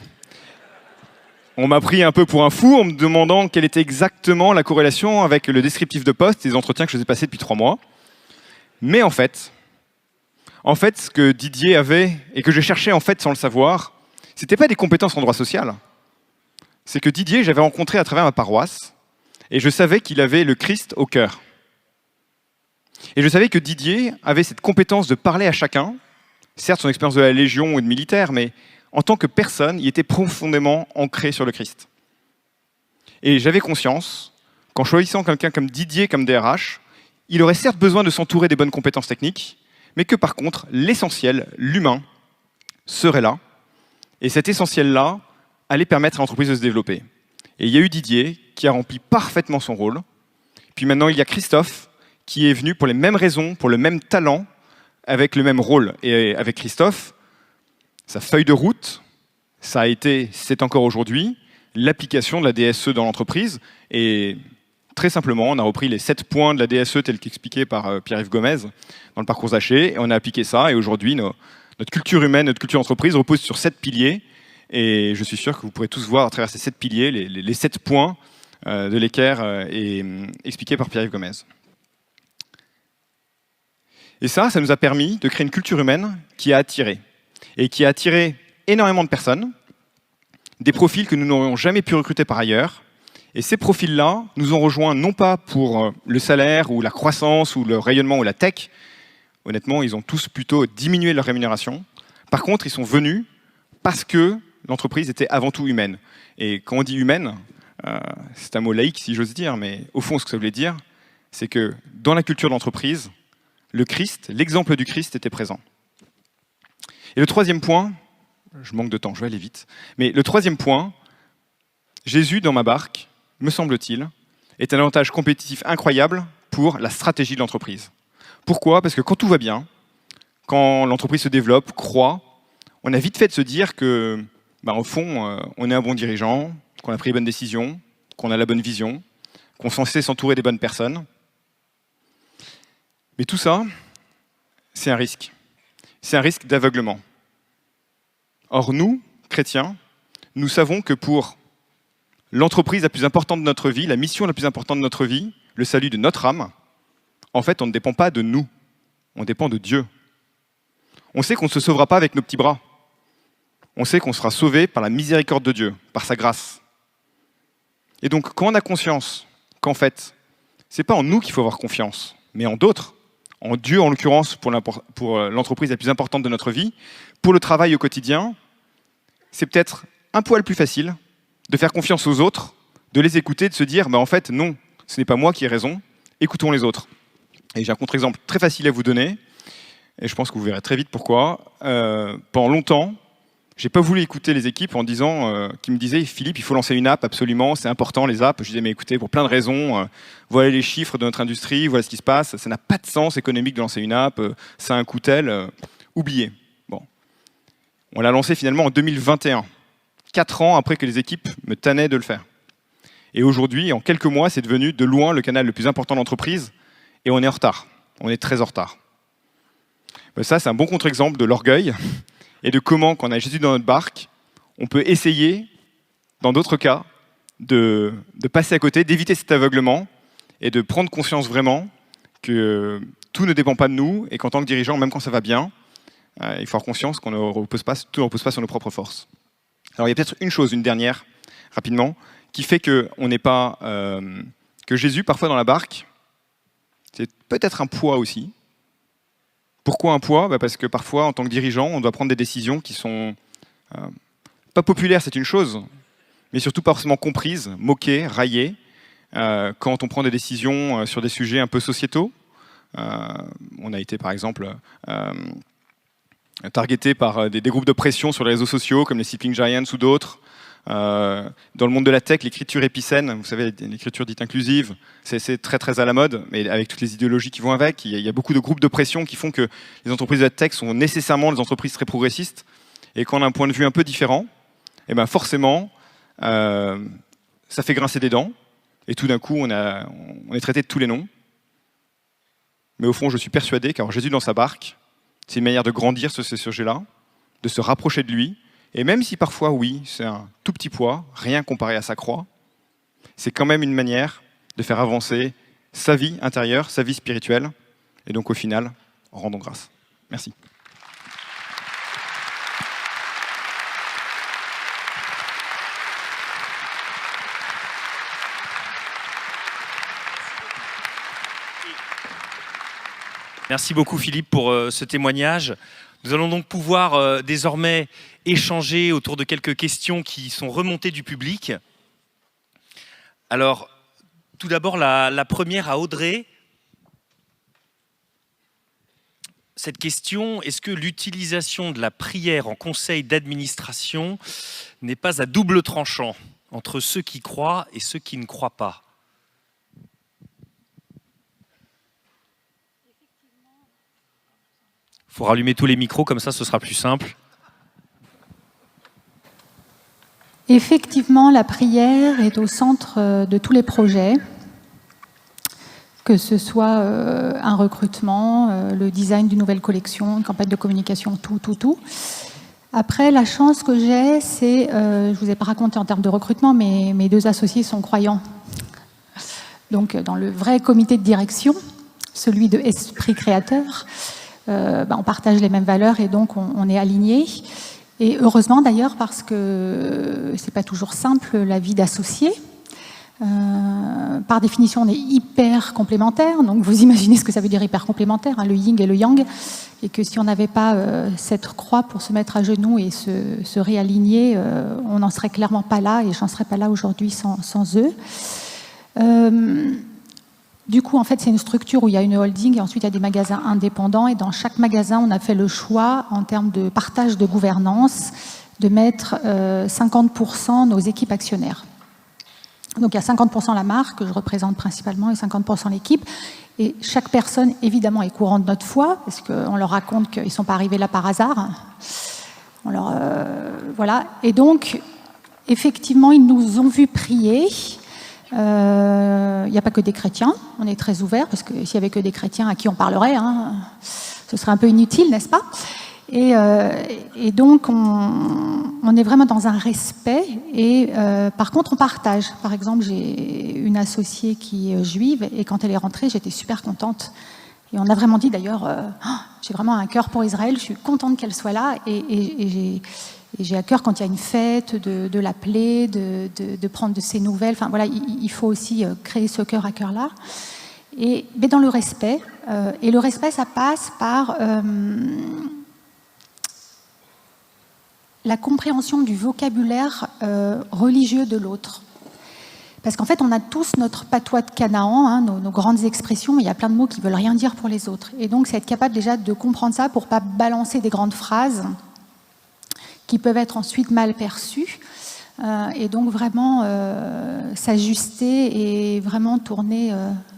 On m'a pris un peu pour un fou en me demandant quelle était exactement la corrélation avec le descriptif de poste et les entretiens que je faisais passer depuis 3 mois. Mais en fait, En fait, ce que Didier avait, et que je cherchais en fait sans le savoir, c'était pas des compétences en droit social. C'est que Didier, j'avais rencontré à travers ma paroisse, et je savais qu'il avait le Christ au cœur. Et je savais que Didier avait cette compétence de parler à chacun, certes son expérience de la Légion ou de militaire, mais en tant que personne, il était profondément ancré sur le Christ. Et j'avais conscience qu'en choisissant quelqu'un comme Didier comme DRH, il aurait certes besoin de s'entourer des bonnes compétences techniques, mais que par contre, l'essentiel, l'humain, serait là. Et cet essentiel-là allait permettre à l'entreprise de se développer. Et il y a eu Didier qui a rempli parfaitement son rôle. Puis maintenant, il y a Christophe qui est venu pour les mêmes raisons, pour le même talent, avec le même rôle. Et avec Christophe, sa feuille de route, ça a été, c'est encore aujourd'hui, l'application de la DSE dans l'entreprise. Et très simplement, on a repris les 7 points de la DSE tels qu'expliqués par Pierre-Yves Gomez dans le parcours Zaché, et on a appliqué ça. Et aujourd'hui, notre culture humaine, notre culture entreprise repose sur 7 piliers. Et je suis sûr que vous pourrez tous voir à travers ces 7 piliers les 7 points de l'équerre expliqués par Pierre-Yves Gomez. Et ça nous a permis de créer une culture humaine qui a attiré. Et qui a attiré énormément de personnes, des profils que nous n'aurions jamais pu recruter par ailleurs. Et ces profils-là nous ont rejoints non pas pour le salaire ou la croissance ou le rayonnement ou la tech. Honnêtement, ils ont tous plutôt diminué leur rémunération. Par contre, ils sont venus parce que l'entreprise était avant tout humaine. Et quand on dit humaine, c'est un mot laïque si j'ose dire, mais au fond, ce que ça voulait dire, c'est que dans la culture de l'entreprise, le Christ, l'exemple du Christ était présent. Et le troisième point, je manque de temps, je vais aller vite, mais le troisième point, Jésus dans ma barque, me semble-t-il, est un avantage compétitif incroyable pour la stratégie de l'entreprise. Pourquoi ? Parce que quand tout va bien, quand l'entreprise se développe, croît, on a vite fait de se dire que, au fond, on est un bon dirigeant, qu'on a pris les bonnes décisions, qu'on a la bonne vision, qu'on est censé s'entourer des bonnes personnes. Mais tout ça, c'est un risque. C'est un risque d'aveuglement. Or, nous, chrétiens, nous savons que pour l'entreprise la plus importante de notre vie, la mission la plus importante de notre vie, le salut de notre âme, en fait, on ne dépend pas de nous, on dépend de Dieu. On sait qu'on ne se sauvera pas avec nos petits bras. On sait qu'on sera sauvé par la miséricorde de Dieu, par sa grâce. Et donc, quand on a conscience qu'en fait, ce n'est pas en nous qu'il faut avoir confiance, mais en d'autres, en Dieu en l'occurrence pour l'entreprise la plus importante de notre vie, pour le travail au quotidien, c'est peut-être un poil plus facile de faire confiance aux autres, de les écouter, de se dire en fait non, ce n'est pas moi qui ai raison, écoutons les autres. Et j'ai un contre-exemple très facile à vous donner, et je pense que vous verrez très vite pourquoi. Pendant longtemps, j'ai pas voulu écouter les équipes en disant, qui me disaient Philippe, il faut lancer une app absolument, c'est important les apps. Je disais mais écoutez, pour plein de raisons, voilà les chiffres de notre industrie, voilà ce qui se passe, ça n'a pas de sens économique de lancer une app, ça a un coût tel, oubliez. Bon, on l'a lancé finalement en 2021, 4 ans après que les équipes me tannaient de le faire. Et aujourd'hui, en quelques mois, c'est devenu de loin le canal le plus important de l'entreprise, et on est en retard. On est très en retard. Ça, c'est un bon contre-exemple de l'orgueil. Et de comment, quand on a Jésus dans notre barque, on peut essayer, dans d'autres cas, de passer à côté, d'éviter cet aveuglement et de prendre conscience vraiment que tout ne dépend pas de nous et qu'en tant que dirigeant, même quand ça va bien, il faut avoir conscience qu'on tout ne repose pas sur nos propres forces. Alors il y a peut-être une chose, une dernière, rapidement, qui fait que on n'est pas que Jésus, parfois dans la barque, c'est peut-être un poids aussi. Pourquoi un poids ? Parce que parfois, en tant que dirigeant, on doit prendre des décisions qui sont pas populaires, c'est une chose, mais surtout pas forcément comprises, moquées, raillées, quand on prend des décisions sur des sujets un peu sociétaux. On a été, par exemple, targeté par des groupes de pression sur les réseaux sociaux, comme les Sleeping Giants ou d'autres. Dans le monde de la tech, l'écriture épicène, vous savez, l'écriture dite inclusive, c'est très très à la mode, mais avec toutes les idéologies qui vont avec, il y a beaucoup de groupes de pression qui font que les entreprises de la tech sont nécessairement des entreprises très progressistes, et quand on a un point de vue un peu différent, forcément, ça fait grincer des dents, et tout d'un coup, on est traité de tous les noms. Mais au fond, je suis persuadé qu'avoir Jésus dans sa barque, c'est une manière de grandir sur ces sujets-là, de se rapprocher de lui. Et même si parfois, oui, c'est un tout petit poids, rien comparé à sa croix, c'est quand même une manière de faire avancer sa vie intérieure, sa vie spirituelle. Et donc au final, rendons grâce. Merci. Merci beaucoup Philippe pour ce témoignage. Nous allons donc pouvoir désormais échanger autour de quelques questions qui sont remontées du public. Alors, tout d'abord, la première à Audrey. Cette question, est-ce que l'utilisation de la prière en conseil d'administration n'est pas à double tranchant entre ceux qui croient et ceux qui ne croient pas? Il faut rallumer tous les micros, comme ça ce sera plus simple. Effectivement, la prière est au centre de tous les projets, que ce soit un recrutement, le design d'une nouvelle collection, une campagne de communication, tout. Après, la chance que j'ai, c'est, je ne vous ai pas raconté en termes de recrutement, mais mes 2 associés sont croyants. Donc, dans le vrai comité de direction, celui de Esprit Créateur, on partage les mêmes valeurs et donc on est alignés. Et heureusement d'ailleurs, parce que c'est pas toujours simple la vie d'associé. Par définition, on est hyper complémentaires, donc vous imaginez ce que ça veut dire hyper complémentaire, hein, le yin et le yang, et que si on n'avait pas cette croix pour se mettre à genoux et se réaligner, on n'en serait clairement pas là, et j'en serais pas là aujourd'hui sans eux. Du coup, en fait, c'est une structure où il y a une holding et ensuite il y a des magasins indépendants. Et dans chaque magasin, on a fait le choix, en termes de partage de gouvernance, de mettre 50% nos équipes actionnaires. Donc il y a 50% la marque, que je représente principalement, et 50% l'équipe. Et chaque personne, évidemment, est courant de notre foi, parce qu'on leur raconte qu'ils ne sont pas arrivés là par hasard. Voilà. Et donc, effectivement, ils nous ont vus prier. Il n'y a pas que des chrétiens, on est très ouverts, parce que s'il n'y avait que des chrétiens à qui on parlerait, ce serait un peu inutile, n'est-ce pas ? Et donc, on est vraiment dans un respect, et par contre, on partage. Par exemple, j'ai une associée qui est juive, et quand elle est rentrée, j'étais super contente. Et on a vraiment dit, d'ailleurs, j'ai vraiment un cœur pour Israël, je suis contente qu'elle soit là, et j'ai à cœur, quand il y a une fête, de l'appeler, de prendre de ses nouvelles. Enfin, voilà, il faut aussi créer ce cœur à cœur-là. Mais dans le respect. Et le respect, ça passe par la compréhension du vocabulaire religieux de l'autre. Parce qu'en fait, on a tous notre patois de Canaan, nos grandes expressions, mais il y a plein de mots qui ne veulent rien dire pour les autres. Et donc, c'est être capable déjà de comprendre ça pour ne pas balancer des grandes phrases qui peuvent être ensuite mal perçus, et donc vraiment s'ajuster et vraiment tourner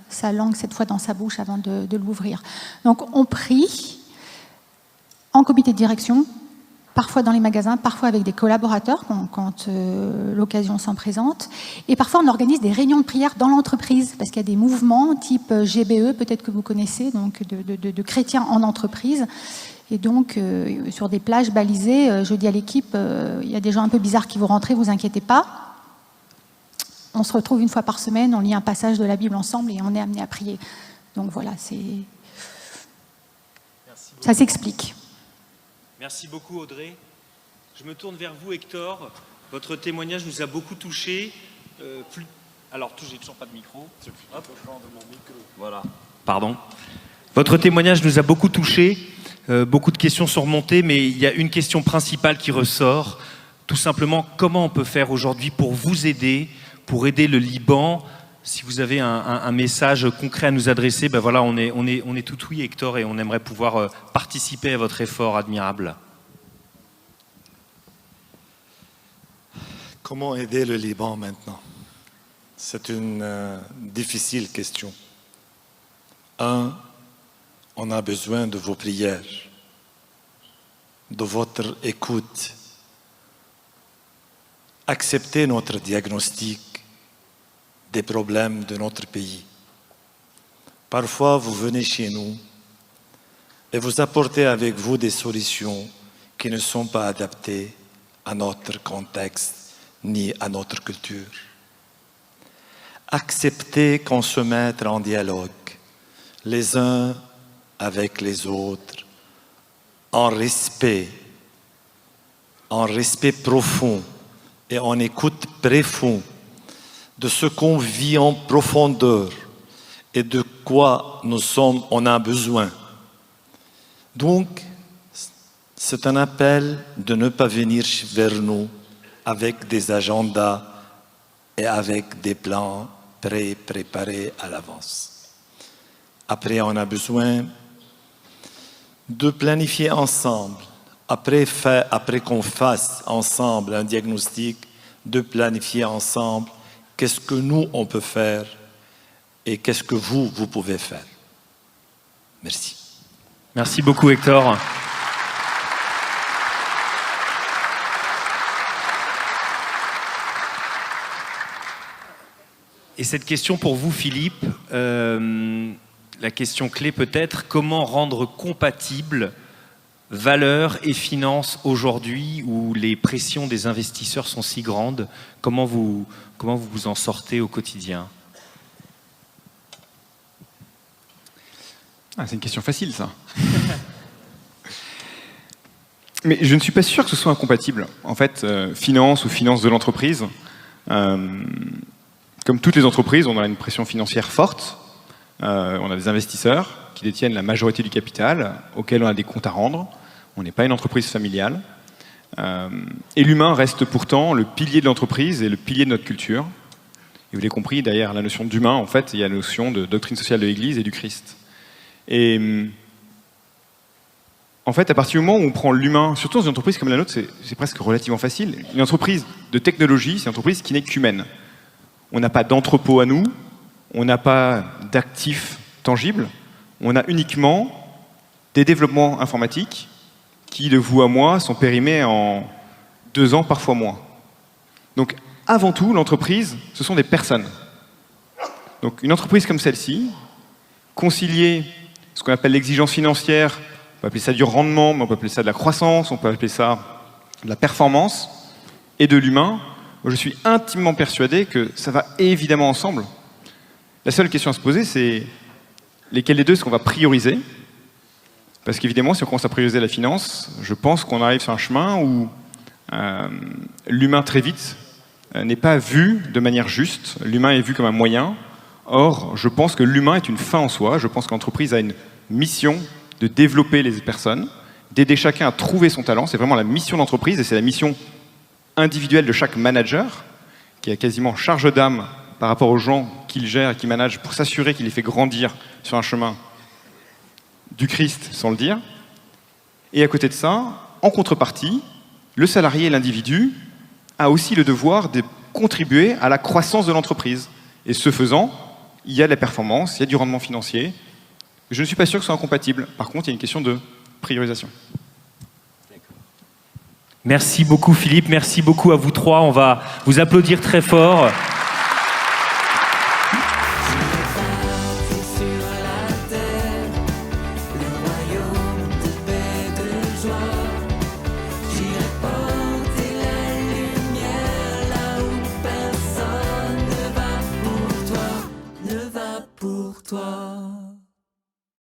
sa langue cette fois dans sa bouche avant de l'ouvrir. Donc on prie en comité de direction, parfois dans les magasins, parfois avec des collaborateurs quand l'occasion s'en présente, et parfois on organise des réunions de prière dans l'entreprise, parce qu'il y a des mouvements type GBE, peut-être que vous connaissez, donc de chrétiens en entreprise. Et donc, sur des plages balisées, je dis à l'équipe, il y a des gens un peu bizarres qui vont rentrer, vous inquiétez pas. On se retrouve une fois par semaine, on lit un passage de la Bible ensemble et on est amené à prier. Donc voilà, ça s'explique. Merci beaucoup Audrey. Je me tourne vers vous Hector. Votre témoignage nous a beaucoup touchés. Alors, j'ai toujours pas de micro. Hop. Voilà. Pardon. Votre témoignage nous a beaucoup touchés. Beaucoup de questions sont remontées, mais il y a une question principale qui ressort. Tout simplement, comment on peut faire aujourd'hui pour vous aider, pour aider le Liban? Si vous avez un message concret à nous adresser, ben voilà, on est tout oui, Hector, et on aimerait pouvoir participer à votre effort admirable. Comment aider le Liban maintenant? C'est une difficile question. On a besoin de vos prières, de votre écoute. Acceptez notre diagnostic des problèmes de notre pays. Parfois, vous venez chez nous et vous apportez avec vous des solutions qui ne sont pas adaptées à notre contexte ni à notre culture. Acceptez qu'on se mette en dialogue, les uns avec les autres, en respect profond et en écoute profonde de ce qu'on vit en profondeur et de quoi on a besoin Donc, c'est un appel de ne pas venir vers nous avec des agendas et avec des plans préparés à l'avance. Après, on a besoin de planifier ensemble, après qu'on fasse ensemble un diagnostic, de planifier ensemble qu'est-ce que nous, on peut faire et qu'est-ce que vous pouvez faire. Merci. Merci beaucoup, Hector. Et cette question pour vous, Philippe, la question clé peut-être, comment rendre compatibles valeurs et finances aujourd'hui où les pressions des investisseurs sont si grandes? Comment vous en sortez au quotidien? C'est une question facile, ça. Mais je ne suis pas sûr que ce soit incompatible. En fait, finance ou finance de l'entreprise, comme toutes les entreprises, on a une pression financière forte. On a des investisseurs qui détiennent la majorité du capital, auxquels on a des comptes à rendre. On n'est pas une entreprise familiale. Et l'humain reste pourtant le pilier de l'entreprise et le pilier de notre culture. Et vous l'avez compris, derrière la notion d'humain, en fait, il y a la notion de doctrine sociale de l'Église et du Christ. Et en fait, à partir du moment où on prend l'humain, surtout dans une entreprise comme la nôtre, c'est presque relativement facile. Une entreprise de technologie, c'est une entreprise qui n'est qu'humaine. On n'a pas d'entrepôt à nous, on n'a pas d'actifs tangibles, on a uniquement des développements informatiques qui, de vous à moi, sont périmés en 2 ans, parfois moins. Donc, avant tout, l'entreprise, ce sont des personnes. Donc, une entreprise comme celle-ci, concilier ce qu'on appelle l'exigence financière, on peut appeler ça du rendement, mais on peut appeler ça de la croissance, on peut appeler ça de la performance, et de l'humain, je suis intimement persuadé que ça va évidemment ensemble. La seule question à se poser, c'est lesquels des deux est-ce qu'on va prioriser? Parce qu'évidemment, si on commence à prioriser la finance, je pense qu'on arrive sur un chemin où l'humain très vite n'est pas vu de manière juste. L'humain est vu comme un moyen. Or, je pense que l'humain est une fin en soi. Je pense que l'entreprise a une mission de développer les personnes, d'aider chacun à trouver son talent. C'est vraiment la mission de l'entreprise et c'est la mission individuelle de chaque manager qui a quasiment charge d'âme par rapport aux gens qu'il gère et qu'il manage pour s'assurer qu'il les fait grandir sur un chemin du Christ, sans le dire. Et à côté de ça, en contrepartie, le salarié et l'individu a aussi le devoir de contribuer à la croissance de l'entreprise. Et ce faisant, il y a de la performance, il y a du rendement financier. Je ne suis pas sûr que ce soit incompatible. Par contre, il y a une question de priorisation. Merci beaucoup, Philippe. Merci beaucoup à vous trois. On va vous applaudir très fort.